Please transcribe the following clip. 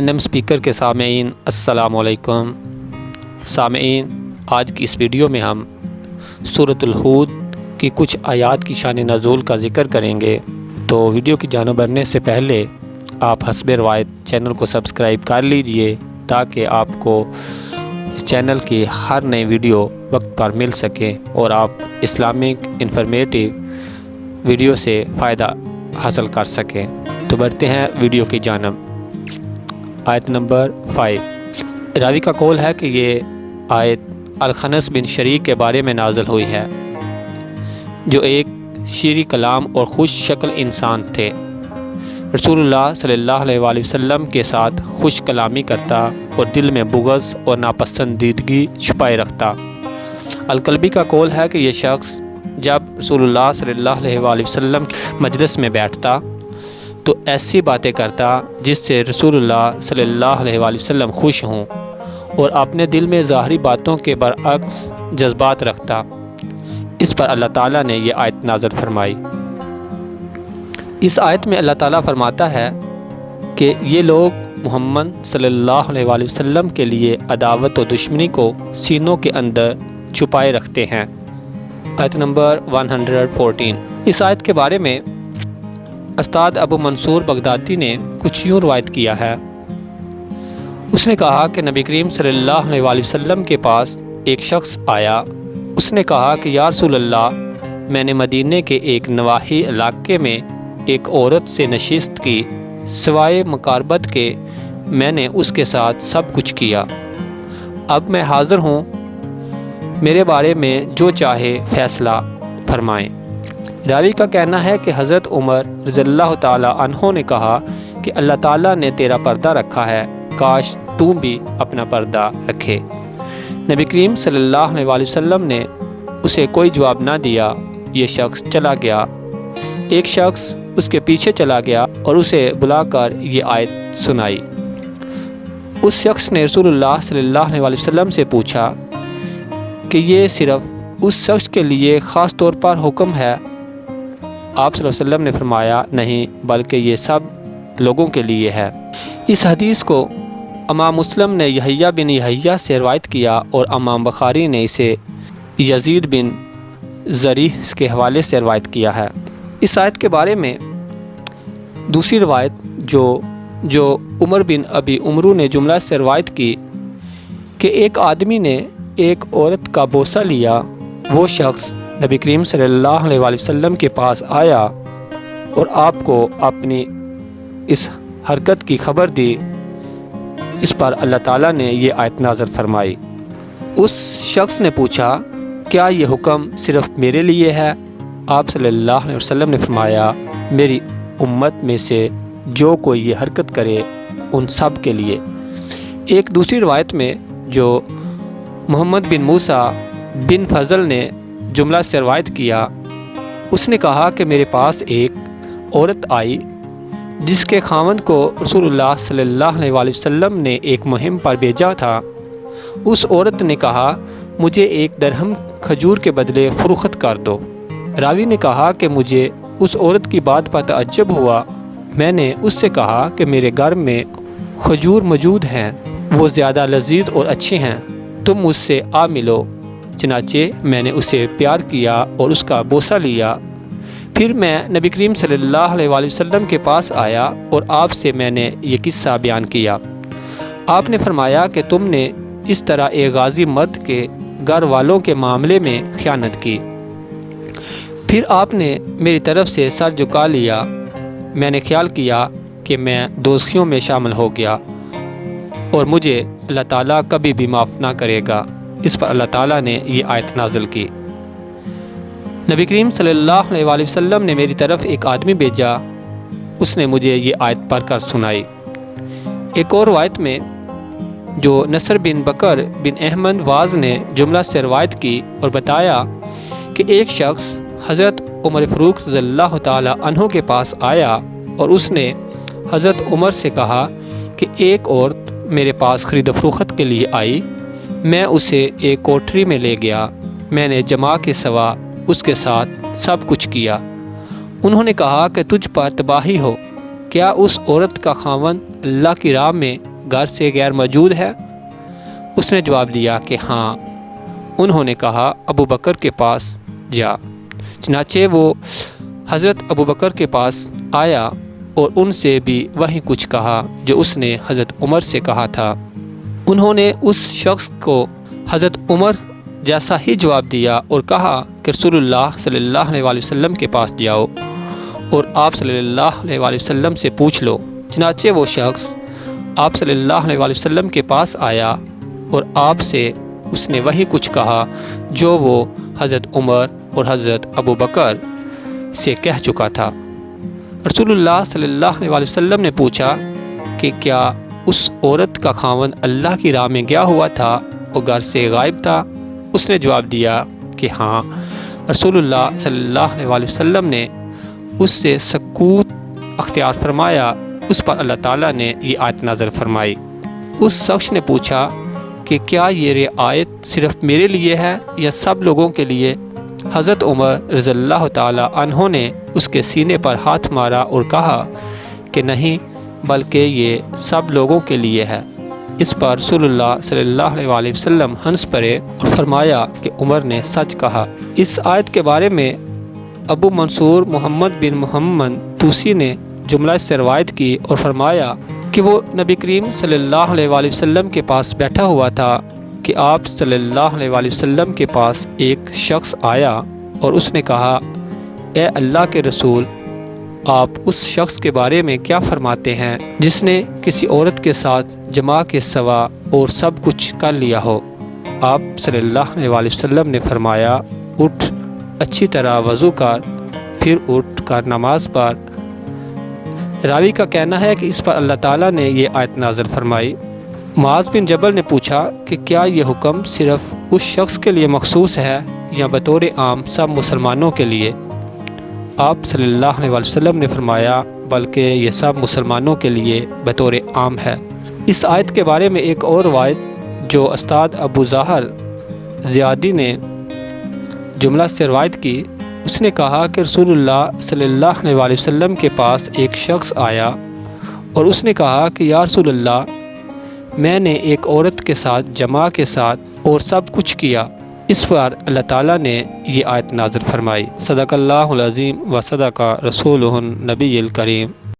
NM speaker کے سامعین السلام علیکم۔ سامعین، آج کی اس ویڈیو میں ہم سورۃ الہود کی کچھ آیات کی شان نزول کا ذکر کریں گے۔ تو ویڈیو کی جانب بڑھنے سے پہلے آپ حسب روایت چینل کو سبسکرائب کر لیجئے تاکہ آپ کو اس چینل کی ہر نئی ویڈیو وقت پر مل سکے اور آپ اسلامک انفارمیٹیو ویڈیو سے فائدہ حاصل کر سکیں۔ تو بڑھتے ہیں ویڈیو کی جانب۔ آیت نمبر 5۔ راوی کا قول ہے کہ یہ آیت الخنس بن شریک کے بارے میں نازل ہوئی ہے، جو ایک شیریں کلام اور خوش شکل انسان تھے۔ رسول اللہ صلی اللہ علیہ وآلہ وسلم کے ساتھ خوش کلامی کرتا اور دل میں بغض اور ناپسندیدگی چھپائے رکھتا۔ الکلبی کا قول ہے کہ یہ شخص جب رسول اللہ صلی اللہ علیہ وآلہ وسلم کے مجلس میں بیٹھتا تو ایسی باتیں کرتا جس سے رسول اللہ صلی اللہ علیہ وآلہ وسلم خوش ہوں، اور اپنے دل میں ظاہری باتوں کے برعکس جذبات رکھتا۔ اس پر اللہ تعالیٰ نے یہ آیت نازل فرمائی۔ اس آیت میں اللہ تعالیٰ فرماتا ہے کہ یہ لوگ محمد صلی اللہ علیہ وآلہ وسلم کے لیے عداوت و دشمنی کو سینوں کے اندر چھپائے رکھتے ہیں۔ آیت نمبر 114۔ اس آیت کے بارے میں استاد ابو منصور بغدادی نے کچھ یوں روایت کیا ہے۔ اس نے کہا کہ نبی کریم صلی اللہ علیہ وآلہ وسلم کے پاس ایک شخص آیا۔ اس نے کہا کہ یا رسول اللہ، میں نے مدینے کے ایک نواحی علاقے میں ایک عورت سے نشست کی، سوائے مقاربت کے میں نے اس کے ساتھ سب کچھ کیا۔ اب میں حاضر ہوں، میرے بارے میں جو چاہے فیصلہ فرمائیں۔ راوی کا کہنا ہے کہ حضرت عمر رضی اللہ تعالیٰ عنہ نے کہا کہ اللہ تعالیٰ نے تیرا پردہ رکھا ہے، کاش تو بھی اپنا پردہ رکھے۔ نبی کریم صلی اللہ علیہ وآلہ وسلم نے اسے کوئی جواب نہ دیا۔ یہ شخص چلا گیا۔ ایک شخص اس کے پیچھے چلا گیا اور اسے بلا کر یہ آیت سنائی۔ اس شخص نے رسول اللہ صلی اللہ علیہ وآلہ وسلم سے پوچھا کہ یہ صرف اس شخص کے لیے خاص طور پر حکم ہے؟ آپ صلی اللہ علیہ وسلم نے فرمایا، نہیں، بلکہ یہ سب لوگوں کے لیے ہے۔ اس حدیث کو امام مسلم نے یحییٰ بن یحییٰ سے روایت کیا اور امام بخاری نے اسے یزید بن زریح کے حوالے سے روایت کیا ہے۔ اس آیت کے بارے میں دوسری روایت جو عمر بن ابی عمرو نے جملہ سے روایت کی کہ ایک آدمی نے ایک عورت کا بوسہ لیا، وہ شخص نبی کریم صلی اللہ علیہ وآلہ وسلم کے پاس آیا اور آپ کو اپنی اس حرکت کی خبر دی۔ اس پر اللہ تعالیٰ نے یہ آیت نازل فرمائی۔ اس شخص نے پوچھا، کیا یہ حکم صرف میرے لیے ہے؟ آپ صلی اللہ علیہ وسلم نے فرمایا، میری امت میں سے جو کوئی یہ حرکت کرے ان سب کے لیے۔ ایک دوسری روایت میں جو محمد بن موسیٰ بن فضل نے جملہ سے روایت کیا، اس نے کہا کہ میرے پاس ایک عورت آئی جس کے خاوند کو رسول اللہ صلی اللہ علیہ وآلہ وسلم نے ایک مہم پر بھیجا تھا۔ اس عورت نے کہا، مجھے 1 درہم کھجور کے بدلے فروخت کر دو۔ راوی نے کہا کہ مجھے اس عورت کی بات پر تعجب ہوا۔ میں نے اس سے کہا کہ میرے گھر میں کھجور موجود ہیں، وہ زیادہ لذیذ اور اچھے ہیں، تم مجھ سے آ ملو۔ چنانچہ میں نے اسے پیار کیا اور اس کا بوسہ لیا۔ پھر میں نبی کریم صلی اللہ علیہ وآلہ وسلم کے پاس آیا اور آپ سے میں نے یہ قصہ بیان کیا۔ آپ نے فرمایا کہ تم نے اس طرح ایک غازی مرد کے گھر والوں کے معاملے میں خیانت کی۔ پھر آپ نے میری طرف سے سر جھکا لیا۔ میں نے خیال کیا کہ میں دوزخیوں میں شامل ہو گیا اور مجھے اللہ تعالیٰ کبھی بھی معاف نہ کرے گا۔ اس پر اللہ تعالیٰ نے یہ آیت نازل کی۔ نبی کریم صلی اللہ علیہ وآلہ وسلم نے میری طرف ایک آدمی بھیجا، اس نے مجھے یہ آیت پڑھ کر سنائی۔ ایک اور روایت میں جو نصر بن بکر بن احمد واز نے جملہ سے روایت کی اور بتایا کہ ایک شخص حضرت عمر فاروق رضی اللہ تعالیٰ عنہ کے پاس آیا اور اس نے حضرت عمر سے کہا کہ ایک عورت میرے پاس خرید و فروخت کے لیے آئی، میں اسے ایک کوٹری میں لے گیا، میں نے جماع کے سوا اس کے ساتھ سب کچھ کیا۔ انہوں نے کہا کہ تجھ پر تباہی ہو، کیا اس عورت کا خاوند اللہ کی راہ میں گھر سے غیر موجود ہے؟ اس نے جواب دیا کہ ہاں۔ انہوں نے کہا ابو بکر کے پاس جا۔ چنانچہ وہ حضرت ابو بکر کے پاس آیا اور ان سے بھی وہی کچھ کہا جو اس نے حضرت عمر سے کہا تھا۔ انہوں نے اس شخص کو حضرت عمر جیسا ہی جواب دیا اور کہا کہ رسول اللہ صلی اللہ علیہ وسلم کے پاس جاؤ اور آپ صلی اللہ علیہ وسلم سے پوچھ لو۔ چنانچہ وہ شخص آپ صلی اللہ علیہ وسلم کے پاس آیا اور آپ سے اس نے وہی کچھ کہا جو وہ حضرت عمر اور حضرت ابو بکر سے کہہ چکا تھا۔ رسول اللہ صلی اللہ علیہ وسلم نے پوچھا کہ کیا اس عورت کا خاوند اللہ کی راہ میں گیا ہوا تھا اور گھر سے غائب تھا؟ اس نے جواب دیا کہ ہاں۔ رسول اللہ صلی اللہ علیہ وسلم نے اس سے سکوت اختیار فرمایا۔ اس پر اللہ تعالیٰ نے یہ آیت نازل فرمائی۔ اس شخص نے پوچھا کہ کیا یہ آیت صرف میرے لیے ہے یا سب لوگوں کے لیے؟ حضرت عمر رضی اللہ تعالیٰ عنہ نے اس کے سینے پر ہاتھ مارا اور کہا کہ نہیں، بلکہ یہ سب لوگوں کے لیے ہے۔ اس پر رسول اللہ صلی اللہ علیہ وسلم ہنس پڑے اور فرمایا کہ عمر نے سچ کہا۔ اس آیت کے بارے میں ابو منصور محمد بن محمد توسی نے جملہ سے روایت کی اور فرمایا کہ وہ نبی کریم صلی اللہ علیہ وسلم کے پاس بیٹھا ہوا تھا کہ آپ صلی اللہ علیہ وسلم کے پاس ایک شخص آیا اور اس نے کہا اے اللہ کے رسول، آپ اس شخص کے بارے میں کیا فرماتے ہیں جس نے کسی عورت کے ساتھ جماع کے سوا اور سب کچھ کر لیا ہو؟ آپ صلی اللہ علیہ وسلم نے فرمایا اٹھ، اچھی طرح وضو کر، پھر اٹھ کر نماز پڑھ۔ راوی کا کہنا ہے کہ اس پر اللہ تعالیٰ نے یہ آیت نازل فرمائی۔ معاذ بن جبل نے پوچھا کہ کیا یہ حکم صرف اس شخص کے لیے مخصوص ہے یا بطور عام سب مسلمانوں کے لیے؟ آپ صلی اللہ علیہ وسلم نے فرمایا بلکہ یہ سب مسلمانوں کے لیے بطور عام ہے۔ اس آیت کے بارے میں ایک اور روایت جو استاد ابو ظاہر زیادی نے جملہ سے روایت کی، اس نے کہا کہ رسول اللہ صلی اللہ علیہ وسلم کے پاس ایک شخص آیا اور اس نے کہا کہ یا رسول اللہ، میں نے ایک عورت کے ساتھ جماع کے ساتھ اور سب کچھ کیا۔ اس پر اللہ تعالیٰ نے یہ آیت نازل فرمائی۔ صدق اللہ العظیم و صدق رسولہ النبی الکریم۔